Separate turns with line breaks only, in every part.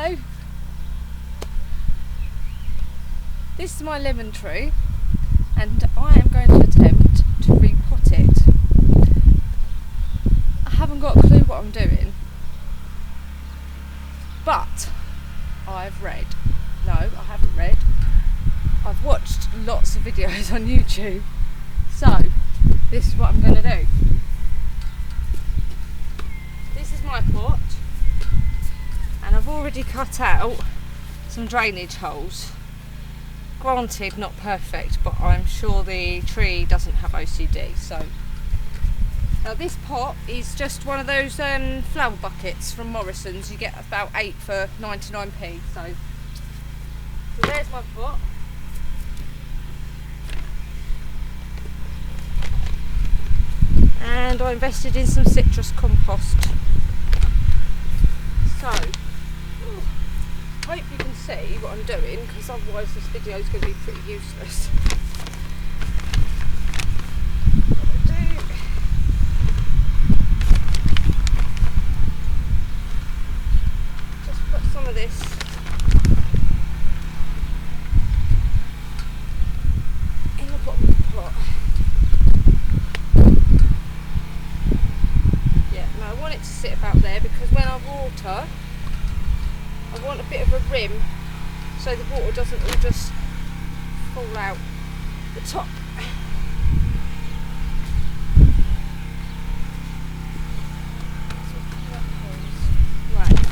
Hello. This is my lemon tree and I am going to attempt to repot it. I haven't got a clue what I'm doing, but I've read. No, I haven't read. I've watched lots of videos on YouTube, so this is what I'm going to do. This is my pot, and I've already cut out some drainage holes. Granted, not perfect, but I'm sure the tree doesn't have OCD. So now this pot is just one of those flower buckets from Morrison's. You get about 8 for 99p. So there's my pot. And I invested in some citrus compost. So, I hope you can see what I'm doing, because otherwise this video is going to be pretty useless. What I do, just put some of this in the bottom of the pot. I want it to sit about there because when I water, I want a bit of a rim so the water doesn't all just fall out the top. Right.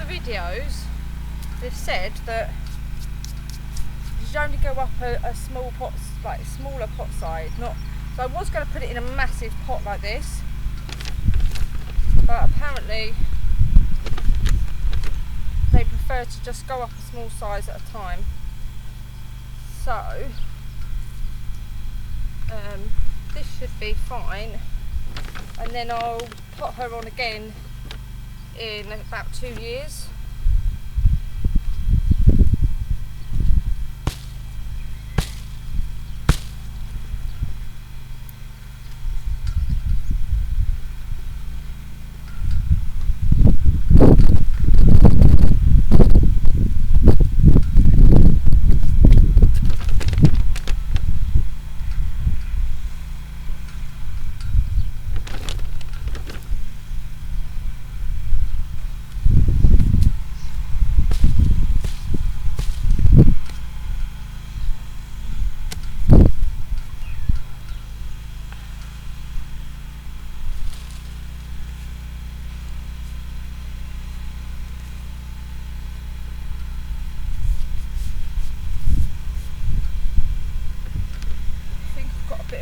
Videos, they've said that you should only go up a small pot, like smaller pot size. Not so. I was going to put it in a massive pot like this, but apparently they prefer to just go up a small size at a time. So this should be fine, and then I'll put her on again in about 2 years.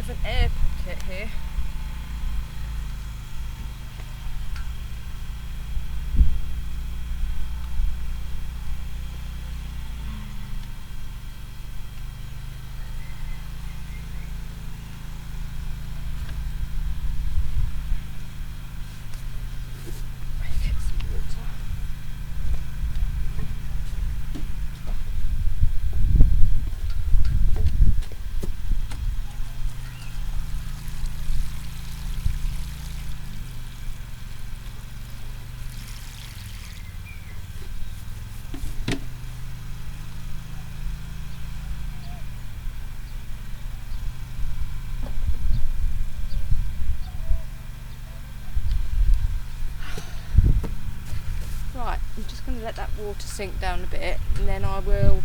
of an air pocket here. Right, I'm just going to let that water sink down a bit, and then I will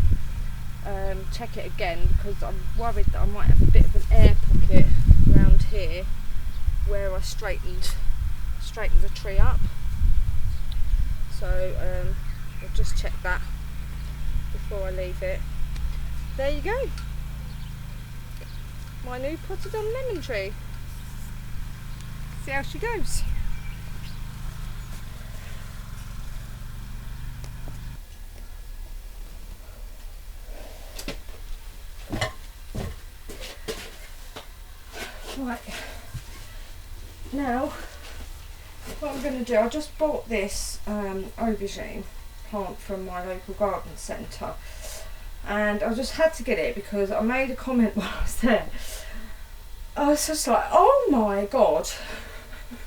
check it again, because I'm worried that I might have a bit of an air pocket around here where I straightened the tree up. So I'll just check that before I leave it. There you go, my new potted on lemon tree. See how she goes. Right, now what I'm going to do, I just bought this aubergine plant from my local garden centre, and I just had to get it because I made a comment while I was there. I was just like, oh my god,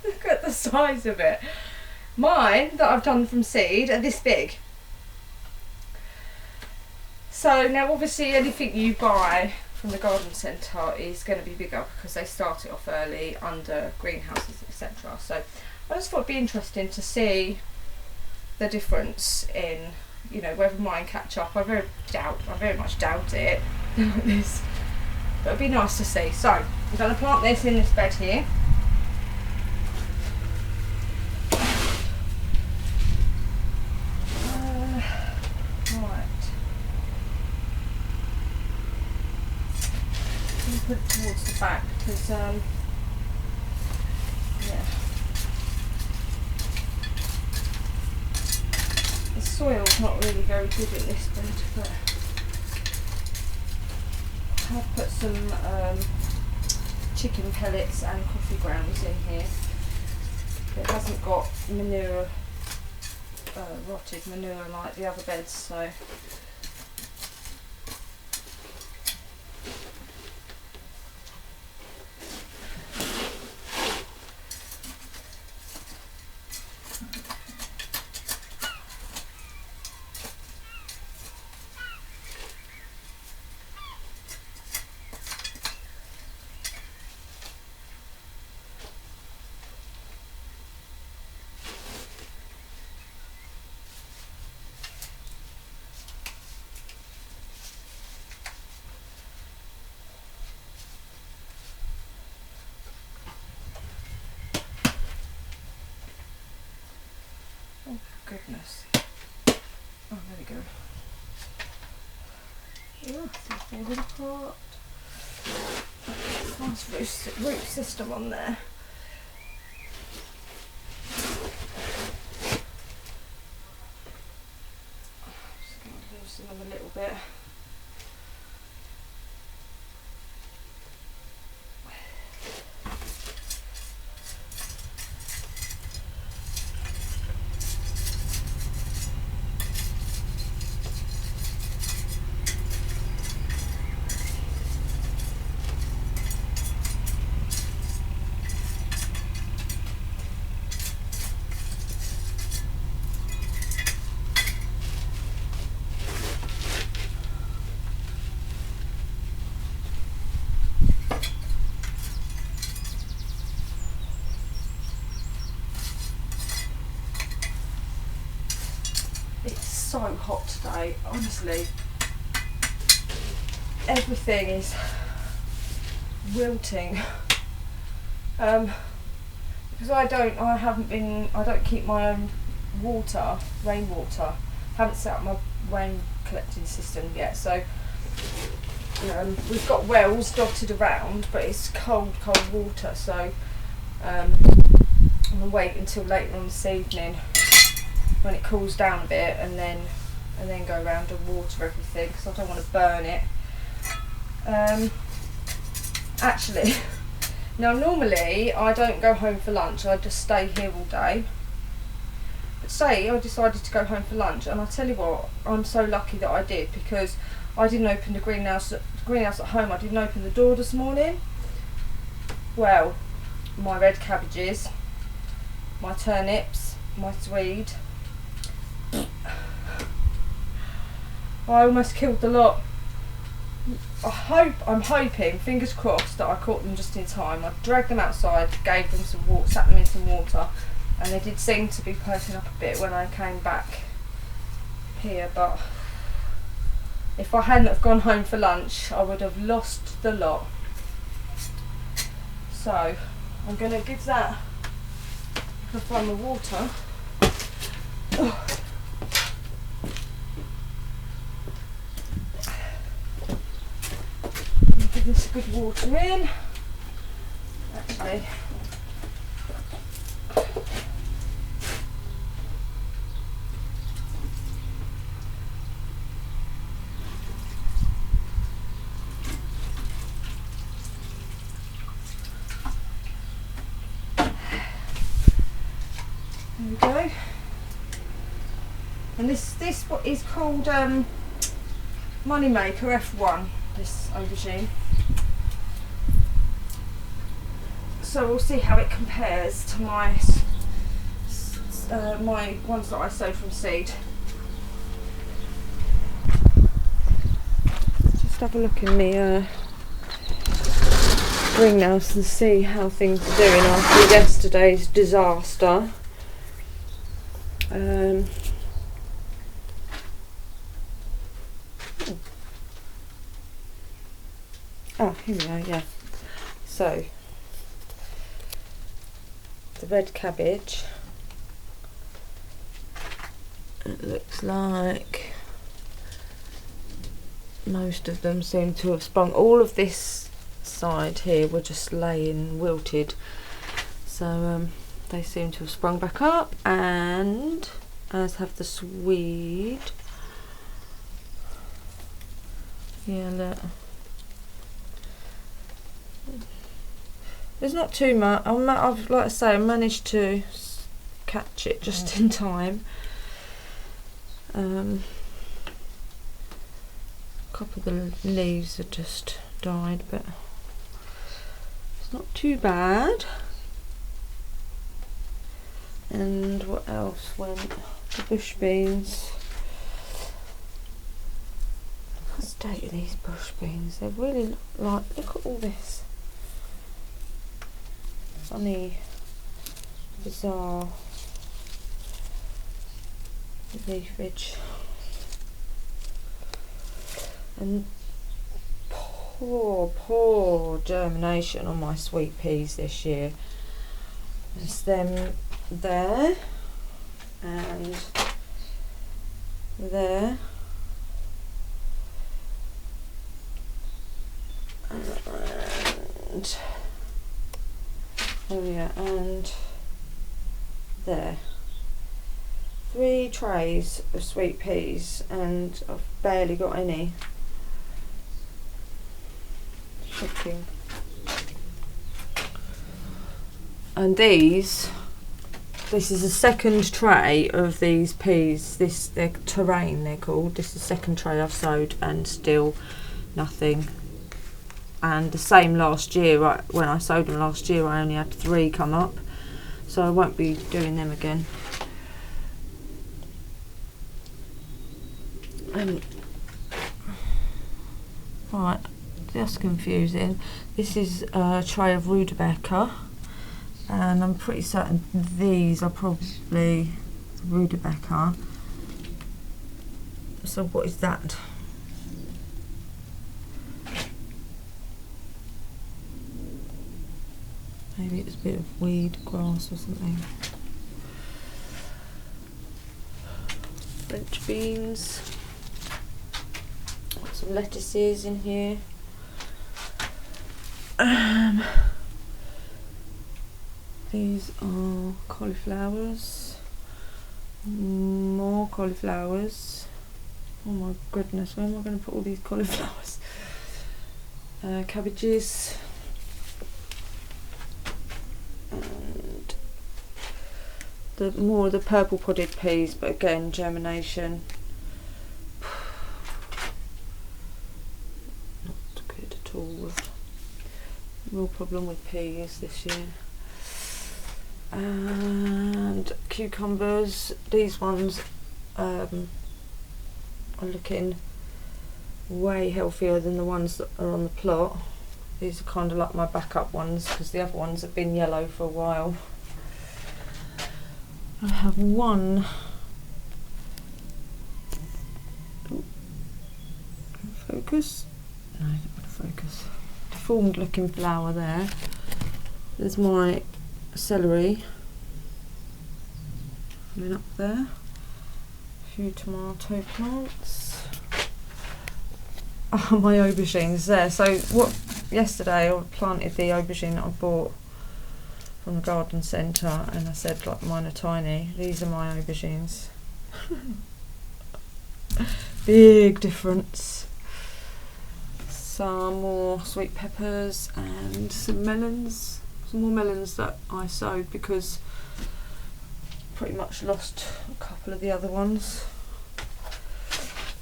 look at the size of it. Mine that I've done from seed are this big. So now obviously anything you buy from the garden centre is going to be bigger because they start it off early under greenhouses, etc. So I just thought it'd be interesting to see the difference in, you know, whether mine catch up. I very much doubt it. This, but it'd be nice to see. So I'm going to plant this in this bed here. Put it towards the back because yeah, the soil's not really very good in this bed, but I've put some chicken pellets and coffee grounds in here. It hasn't got manure, rotted manure like the other beds, so goodness. Oh, there we go. Oh, it's falling apart. Nice root system on there. Just going to loosen them a little bit. So hot today, honestly. Everything is wilting. Because I don't keep my own water, rainwater. Haven't set up my rain collecting system yet, so we've got wells dotted around, but it's cold water, so I'm going to wait until later on this evening when it cools down a bit, and then go around and water everything, because I don't want to burn it. Actually, now normally I don't go home for lunch, I just stay here all day. But today I decided to go home for lunch, and I'll tell you what, I'm so lucky that I did, because I didn't open the greenhouse at home. I didn't open the door this morning. Well, my red cabbages, my turnips, my swede, I almost killed the lot. I'm hoping, fingers crossed, that I caught them just in time. I dragged them outside, gave them some water, sat them in some water, and they did seem to be perking up a bit when I came back here, but if I hadn't have gone home for lunch, I would have lost the lot. So I'm going to give that a find the water. Oh. Give this a good water in. Actually, there we go. And this what is called Moneymaker F1. This aubergine. So we'll see how it compares to my my ones that I sowed from seed. Just have a look in the greenhouse and see how things are doing after yesterday's disaster. Oh, here we are, yeah. So, the red cabbage, it looks like most of them seem to have sprung. All of this side here were just laying wilted, so they seem to have sprung back up, and as have the swede. Yeah, look. There's not too much. I've, like I say, I managed to catch it just in time. A couple of the leaves are just died, but it's not too bad. And what else went? The bush beans. What's the date of these bush beans? They really look at all this funny, bizarre leafage, and poor germination on my sweet peas this year. There's them there and there, and oh yeah, and there. 3 trays of sweet peas, and I've barely got any. Shocking. And this is a second tray of these peas. They're terrain, they're called. This is the second tray I've sowed, and still nothing. And the same last year, right, when I sowed them last year, I only had 3 come up, so I won't be doing them again. Right, just confusing. This is a tray of rutabaga, and I'm pretty certain these are probably rutabaga. So what is that? Maybe it's a bit of weed grass or something. French beans. Got some lettuces in here. These are cauliflowers, more cauliflowers. Oh my goodness, where am I going to put all these cauliflowers? Cabbages, and more of the purple podded peas, but again germination not good at all. Real problem with peas this year. And cucumbers, these ones are looking way healthier than the ones that are on the plot. These are kind of like my backup ones because the other ones have been yellow for a while. I have one focus, no, not going to focus, deformed looking flower there. There's my celery coming up there, a few tomato plants. Oh, my aubergines there. So yesterday I planted the aubergine that I bought from the garden centre, and I said like mine are tiny. These are my aubergines. Big difference. Some more sweet peppers and some melons. Some more melons that I sowed because pretty much lost a couple of the other ones.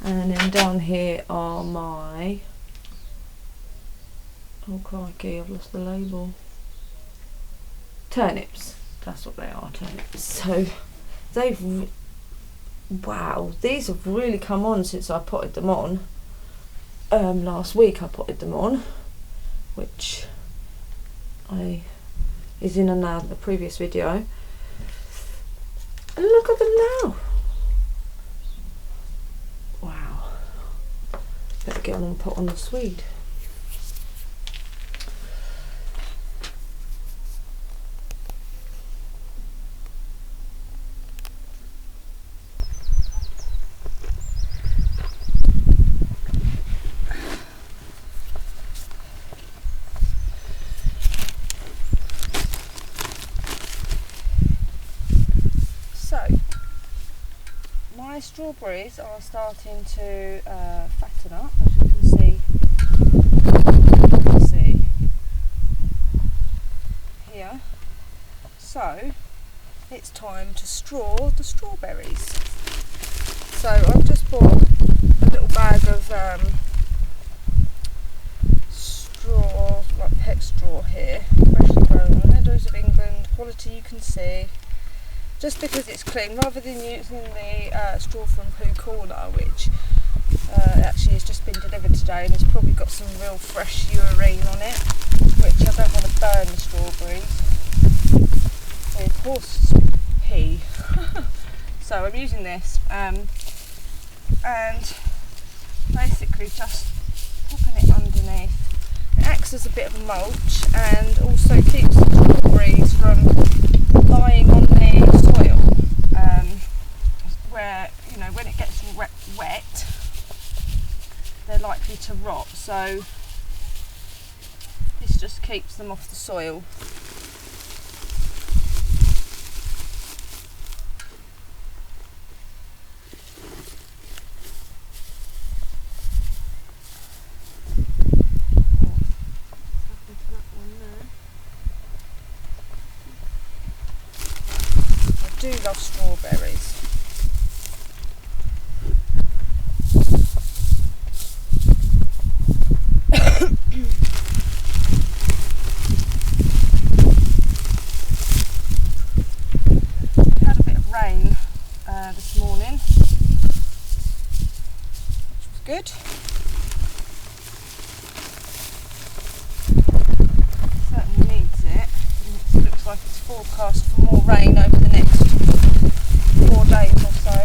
And then down here are my, oh crikey, I've lost the label. Turnips, that's what they are, turnips. So wow, these have really come on since I potted them on. Last week I potted them on, which is in a previous video. And look at them now. Wow. Better get on and put on the Swede. My strawberries are starting to fatten up, as you can see here. So it's time to straw the strawberries. So I've just bought a little bag of straw, like pet straw here, freshly grown, Meadows of England, quality you can see. Just because it's clean, rather than using the straw from Pooh Corner, which actually has just been delivered today and has probably got some real fresh urine on it, which I don't want to burn the strawberries with horse pee. So I'm using this and basically just popping it underneath. It acts as a bit of mulch and also keeps the strawberries from lying on the soil, where, you know, when it gets wet they're likely to rot, so this just keeps them off the soil. I do love strawberries. We had a bit of rain this morning, which was good. Certainly needs it. It looks like it's forecast for more rain over the next 4 days or so.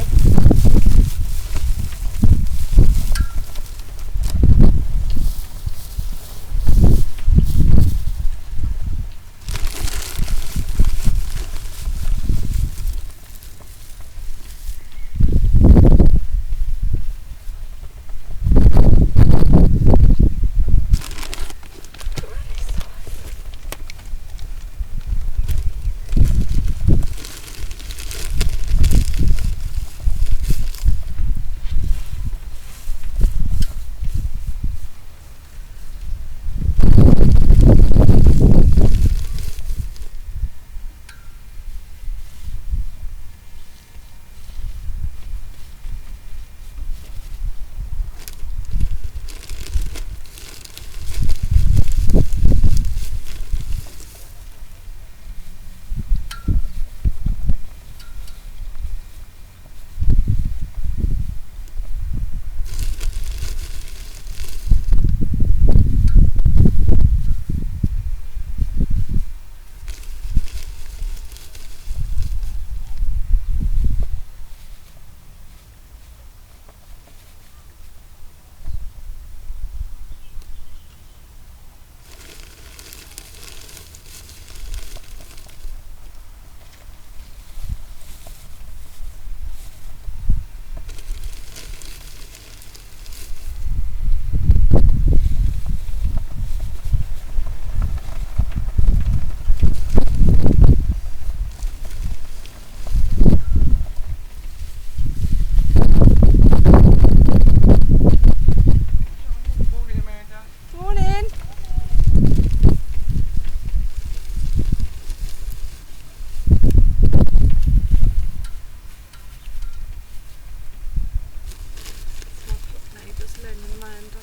Len and Amanda.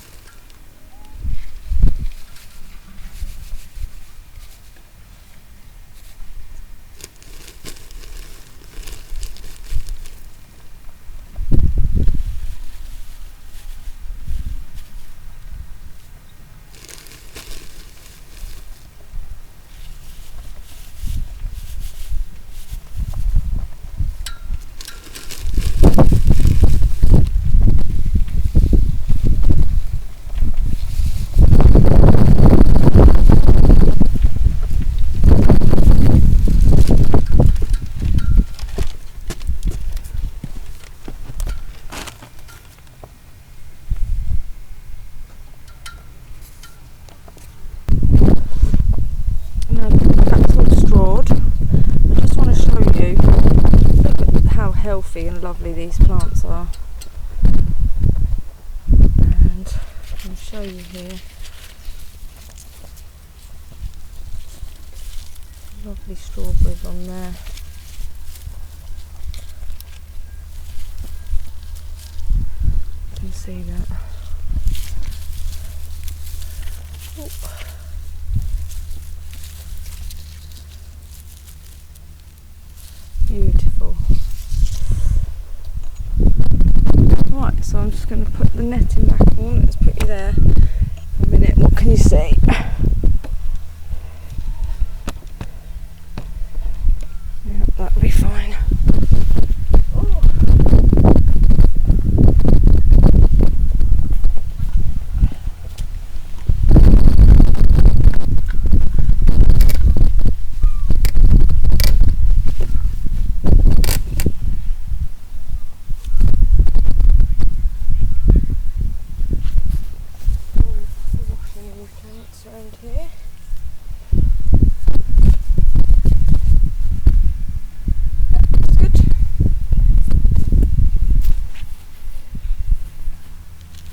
Now that's all strawed. I just want to show you, look at how healthy and lovely these plants are. And I'll show you here. Lovely strawberries on there. You can see that. Oh. Beautiful. Right, so I'm just going to put the netting back on. Let's put you there for a minute. What can you see? Yeah, that'll be fine. Oh. Around here. That's good.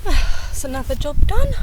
That's another job done.